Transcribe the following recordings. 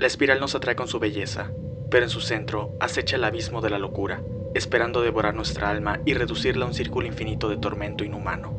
La espiral nos atrae con su belleza, pero en su centro acecha el abismo de la locura, esperando devorar nuestra alma y reducirla a un círculo infinito de tormento inhumano.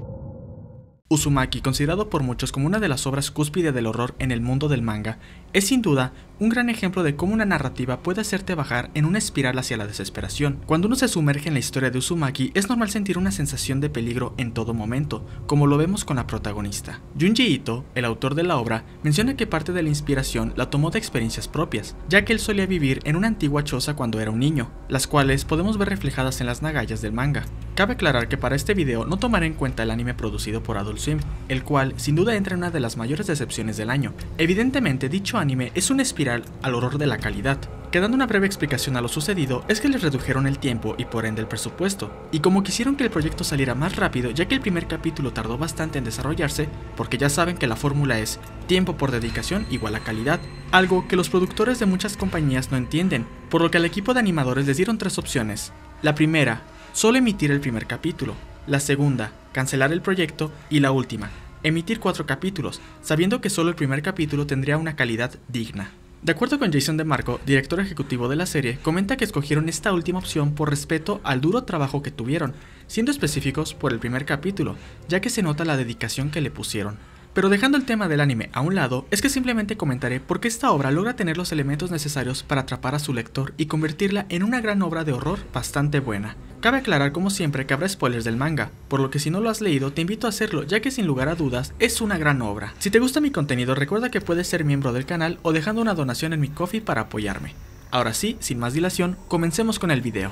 Uzumaki, considerado por muchos como una de las obras cúspide del horror en el mundo del manga, es sin duda un gran ejemplo de cómo una narrativa puede hacerte bajar en una espiral hacia la desesperación. Cuando uno se sumerge en la historia de Uzumaki, es normal sentir una sensación de peligro en todo momento, como lo vemos con la protagonista. Junji Ito, el autor de la obra, menciona que parte de la inspiración la tomó de experiencias propias, ya que él solía vivir en una antigua choza cuando era un niño, las cuales podemos ver reflejadas en las nagallas del manga. Cabe aclarar que para este video no tomaré en cuenta el anime producido por Adult Swim, el cual sin duda entra en una de las mayores decepciones del año. Evidentemente, dicho anime es una espiral al horror de la calidad, que dando una breve explicación a lo sucedido es que les redujeron el tiempo y por ende el presupuesto, y como quisieron que el proyecto saliera más rápido ya que el primer capítulo tardó bastante en desarrollarse, porque ya saben que la fórmula es tiempo por dedicación igual a calidad, algo que los productores de muchas compañías no entienden, por lo que al equipo de animadores les dieron tres opciones. La primera, solo emitir el primer capítulo; la segunda, cancelar el proyecto; y la última, emitir 4 capítulos, sabiendo que solo el primer capítulo tendría una calidad digna. De acuerdo con Jason DeMarco, director ejecutivo de la serie, comenta que escogieron esta última opción por respeto al duro trabajo que tuvieron, siendo específicos por el primer capítulo, ya que se nota la dedicación que le pusieron. Pero dejando el tema del anime a un lado, es que simplemente comentaré por qué esta obra logra tener los elementos necesarios para atrapar a su lector y convertirla en una gran obra de horror bastante buena. Cabe aclarar como siempre que habrá spoilers del manga, por lo que si no lo has leído te invito a hacerlo, ya que sin lugar a dudas es una gran obra. Si te gusta mi contenido, recuerda que puedes ser miembro del canal o dejando una donación en mi Ko-fi para apoyarme. Ahora sí, sin más dilación, comencemos con el video.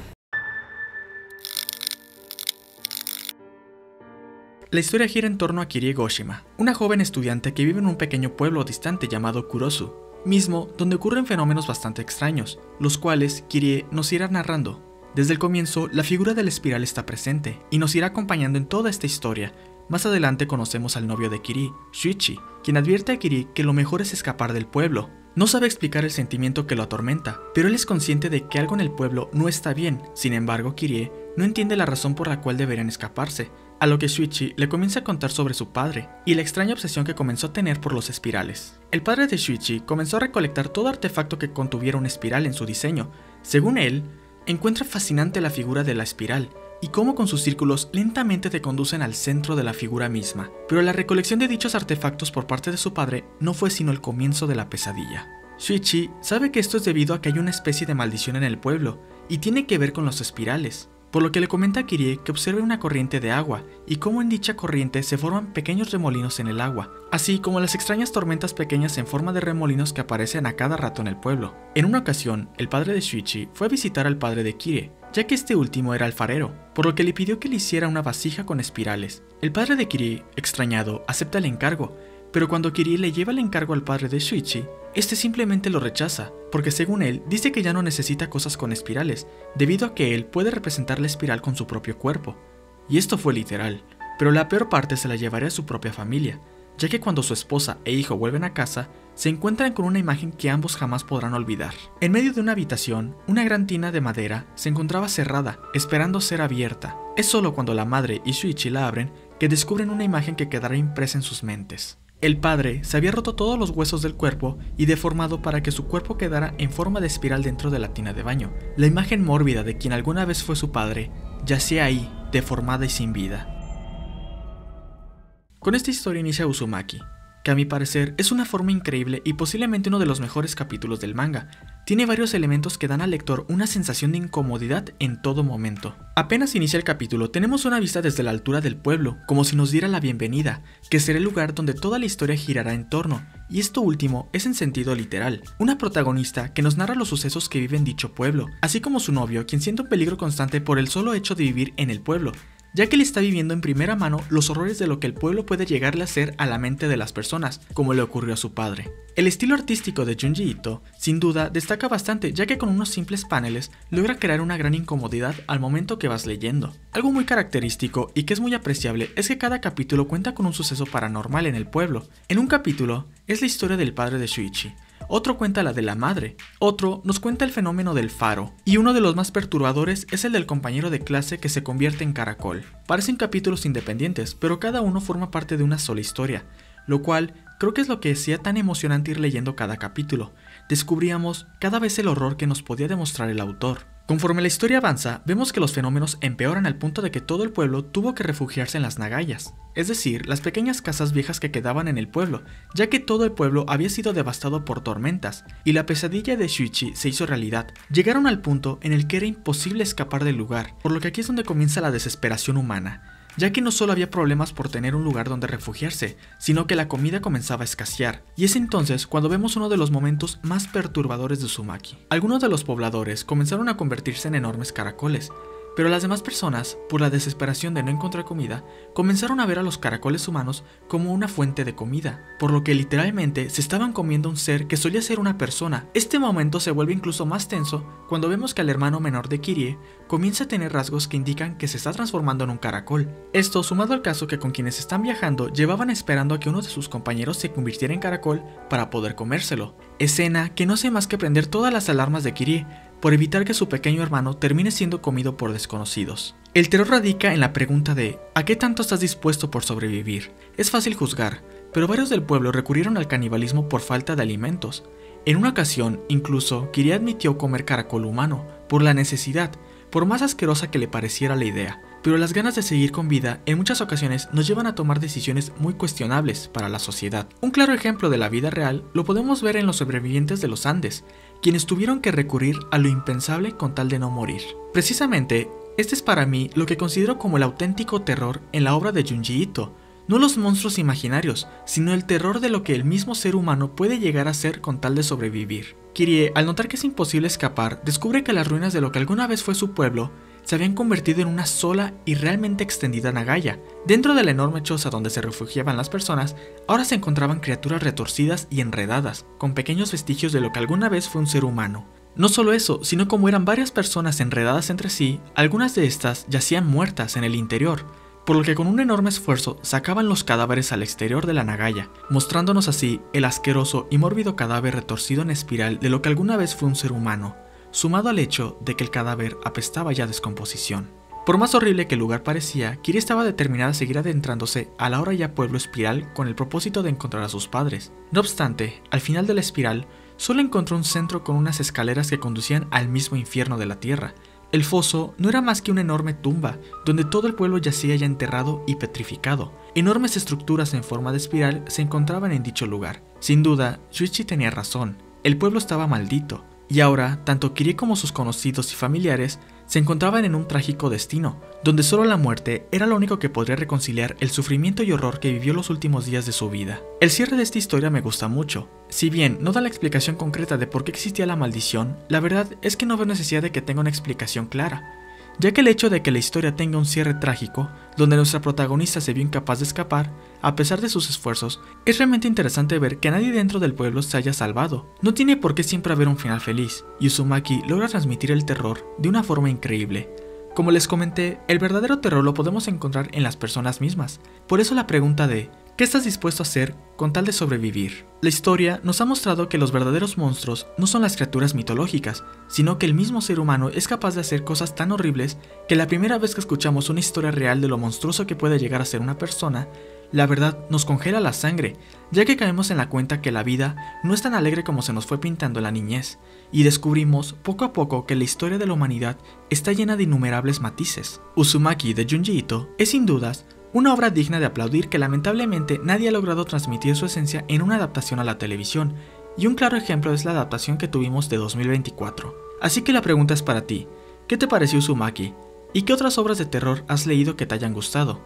La historia gira en torno a Kirie Goshima, una joven estudiante que vive en un pequeño pueblo distante llamado Kurosu, mismo donde ocurren fenómenos bastante extraños, los cuales Kirie nos irá narrando. Desde el comienzo, la figura de la espiral está presente y nos irá acompañando en toda esta historia. Más adelante conocemos al novio de Kirie, Shuichi, quien advierte a Kirie que lo mejor es escapar del pueblo. No sabe explicar el sentimiento que lo atormenta, pero él es consciente de que algo en el pueblo no está bien. Sin embargo, Kirie no entiende la razón por la cual deberían escaparse, a lo que Shuichi le comienza a contar sobre su padre y la extraña obsesión que comenzó a tener por los espirales. El padre de Shuichi comenzó a recolectar todo artefacto que contuviera una espiral en su diseño. Según él, encuentra fascinante la figura de la espiral y cómo con sus círculos lentamente te conducen al centro de la figura misma. Pero la recolección de dichos artefactos por parte de su padre no fue sino el comienzo de la pesadilla. Shuichi sabe que esto es debido a que hay una especie de maldición en el pueblo y tiene que ver con los espirales, por lo que le comenta a Kirie que observe una corriente de agua y cómo en dicha corriente se forman pequeños remolinos en el agua, así como las extrañas tormentas pequeñas en forma de remolinos que aparecen a cada rato en el pueblo. En una ocasión, el padre de Shuichi fue a visitar al padre de Kirie, ya que este último era alfarero, por lo que le pidió que le hiciera una vasija con espirales. El padre de Kirie, extrañado, acepta el encargo, pero cuando Kirie le lleva el encargo al padre de Shuichi, este simplemente lo rechaza, porque según él, dice que ya no necesita cosas con espirales, debido a que él puede representar la espiral con su propio cuerpo. Y esto fue literal, pero la peor parte se la llevaría a su propia familia, ya que cuando su esposa e hijo vuelven a casa, se encuentran con una imagen que ambos jamás podrán olvidar. En medio de una habitación, una gran tina de madera se encontraba cerrada, esperando ser abierta. Es solo cuando la madre y Shuichi la abren que descubren una imagen que quedará impresa en sus mentes. El padre se había roto todos los huesos del cuerpo y deformado para que su cuerpo quedara en forma de espiral dentro de la tina de baño. La imagen mórbida de quien alguna vez fue su padre yacía ahí, deformada y sin vida. Con esta historia inicia Uzumaki, que a mi parecer es una forma increíble y posiblemente uno de los mejores capítulos del manga. Tiene varios elementos que dan al lector una sensación de incomodidad en todo momento. Apenas inicia el capítulo, tenemos una vista desde la altura del pueblo, como si nos diera la bienvenida, que será el lugar donde toda la historia girará en torno, y esto último es en sentido literal. Una protagonista que nos narra los sucesos que vive en dicho pueblo, así como su novio, quien siente un peligro constante por el solo hecho de vivir en el pueblo, ya que él está viviendo en primera mano los horrores de lo que el pueblo puede llegarle a hacer a la mente de las personas, como le ocurrió a su padre. El estilo artístico de Junji Ito, sin duda, destaca bastante, ya que con unos simples paneles logra crear una gran incomodidad al momento que vas leyendo. Algo muy característico y que es muy apreciable es que cada capítulo cuenta con un suceso paranormal en el pueblo. En un capítulo es la historia del padre de Shuichi, otro cuenta la de la madre, otro nos cuenta el fenómeno del faro, y uno de los más perturbadores es el del compañero de clase que se convierte en caracol. Parecen capítulos independientes, pero cada uno forma parte de una sola historia, lo cual creo que es lo que hacía tan emocionante ir leyendo cada capítulo. Descubríamos cada vez el horror que nos podía demostrar el autor. Conforme la historia avanza, vemos que los fenómenos empeoran al punto de que todo el pueblo tuvo que refugiarse en las nagayas, es decir, las pequeñas casas viejas que quedaban en el pueblo, ya que todo el pueblo había sido devastado por tormentas, y la pesadilla de Shuichi se hizo realidad. Llegaron al punto en el que era imposible escapar del lugar, por lo que aquí es donde comienza la desesperación humana, ya que no solo había problemas por tener un lugar donde refugiarse, sino que la comida comenzaba a escasear, y es entonces cuando vemos uno de los momentos más perturbadores de Uzumaki. Algunos de los pobladores comenzaron a convertirse en enormes caracoles, pero las demás personas, por la desesperación de no encontrar comida, comenzaron a ver a los caracoles humanos como una fuente de comida, por lo que literalmente se estaban comiendo un ser que solía ser una persona. Este momento se vuelve incluso más tenso cuando vemos que el hermano menor de Kirie comienza a tener rasgos que indican que se está transformando en un caracol. Esto sumado al caso que con quienes están viajando llevaban esperando a que uno de sus compañeros se convirtiera en caracol para poder comérselo. Escena que no hace más que prender todas las alarmas de Kirie, por evitar que su pequeño hermano termine siendo comido por desconocidos. El terror radica en la pregunta de ¿a qué tanto estás dispuesto por sobrevivir? Es fácil juzgar, pero varios del pueblo recurrieron al canibalismo por falta de alimentos. En una ocasión, incluso, Kirie admitió comer caracol humano, por la necesidad, por más asquerosa que le pareciera la idea, pero las ganas de seguir con vida en muchas ocasiones nos llevan a tomar decisiones muy cuestionables para la sociedad. Un claro ejemplo de la vida real lo podemos ver en los sobrevivientes de los Andes, quienes tuvieron que recurrir a lo impensable con tal de no morir. Precisamente, este es para mí lo que considero como el auténtico terror en la obra de Junji Ito. No los monstruos imaginarios, sino el terror de lo que el mismo ser humano puede llegar a ser con tal de sobrevivir. Kirie, al notar que es imposible escapar, descubre que las ruinas de lo que alguna vez fue su pueblo se habían convertido en una sola y realmente extendida nagaya. Dentro de la enorme choza donde se refugiaban las personas, ahora se encontraban criaturas retorcidas y enredadas, con pequeños vestigios de lo que alguna vez fue un ser humano. No solo eso, sino como eran varias personas enredadas entre sí, algunas de estas yacían muertas en el interior, por lo que con un enorme esfuerzo sacaban los cadáveres al exterior de la nagaya, mostrándonos así el asqueroso y mórbido cadáver retorcido en espiral de lo que alguna vez fue un ser humano, sumado al hecho de que el cadáver apestaba ya a descomposición. Por más horrible que el lugar parecía, Kirie estaba determinada a seguir adentrándose al ahora ya pueblo espiral con el propósito de encontrar a sus padres. No obstante, al final de la espiral, solo encontró un centro con unas escaleras que conducían al mismo infierno de la tierra. El foso no era más que una enorme tumba, donde todo el pueblo yacía ya enterrado y petrificado. Enormes estructuras en forma de espiral se encontraban en dicho lugar. Sin duda, Shuichi tenía razón, el pueblo estaba maldito. Y ahora, tanto Kirie como sus conocidos y familiares se encontraban en un trágico destino, donde solo la muerte era lo único que podría reconciliar el sufrimiento y horror que vivió los últimos días de su vida. El cierre de esta historia me gusta mucho. Si bien no da la explicación concreta de por qué existía la maldición, la verdad es que no veo necesidad de que tenga una explicación clara, ya que el hecho de que la historia tenga un cierre trágico, donde nuestra protagonista se vio incapaz de escapar, a pesar de sus esfuerzos, es realmente interesante ver que nadie dentro del pueblo se haya salvado. No tiene por qué siempre haber un final feliz, y Uzumaki logra transmitir el terror de una forma increíble. Como les comenté, el verdadero terror lo podemos encontrar en las personas mismas. Por eso la pregunta de ¿qué estás dispuesto a hacer con tal de sobrevivir? La historia nos ha mostrado que los verdaderos monstruos no son las criaturas mitológicas, sino que el mismo ser humano es capaz de hacer cosas tan horribles que la primera vez que escuchamos una historia real de lo monstruoso que puede llegar a ser una persona, la verdad nos congela la sangre, ya que caemos en la cuenta que la vida no es tan alegre como se nos fue pintando en la niñez, y descubrimos poco a poco que la historia de la humanidad está llena de innumerables matices. Uzumaki de Junji Ito es sin dudas una obra digna de aplaudir que lamentablemente nadie ha logrado transmitir su esencia en una adaptación a la televisión, y un claro ejemplo es la adaptación que tuvimos de 2024. Así que la pregunta es para ti, ¿qué te pareció Uzumaki? ¿Y qué otras obras de terror has leído que te hayan gustado?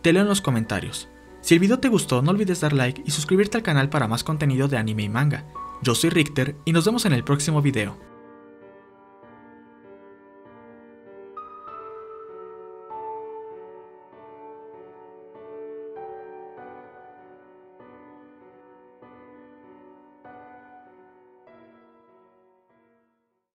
Te leo en los comentarios. Si el video te gustó, no olvides dar like y suscribirte al canal para más contenido de anime y manga. Yo soy Richter y nos vemos en el próximo video.